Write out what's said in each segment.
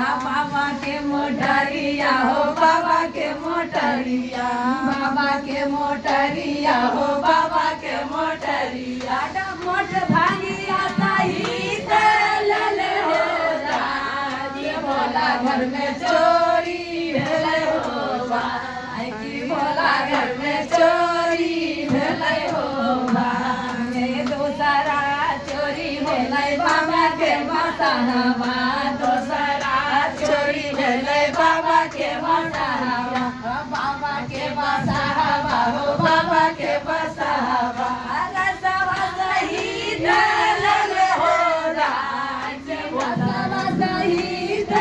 बाबा के मोटरिया हो बाबा के मोटरिया बाबा के मोटरिया हो बाबा के मोटरिया मोट भांगिया सहित ले हो राजी भोला घर में चोरी भेलै हो भाई की भोला घर में चोरी भेलै हो भाई दूसरा चोरी भेलै बाबा के मसहवा दूसरा चोरी भेलै बाबा के मसहवा बाबा के मसहवा हो बाबा के मसहवा रसवा सहित ले हो राजी रसवा सहित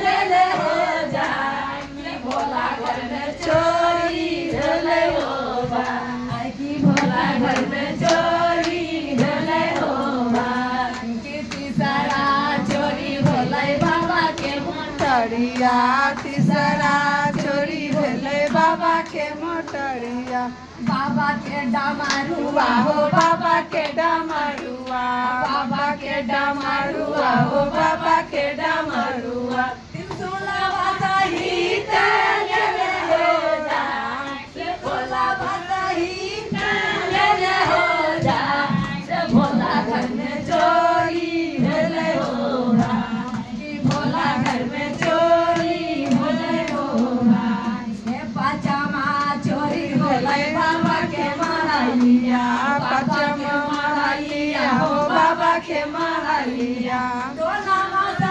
ले हो जाई भोला घर में चोरी भेलै हो भाई की भोला घर में चोरी भेलै हो भाई की तीसरा चोरी भेलै बाबा के मोटरिया तीसरा चोरी भेलै बाबा के मोटरिया बाबा के डमरुआ हो बाबा के डमरुआ बाबा के डमरुआ हो बाबा के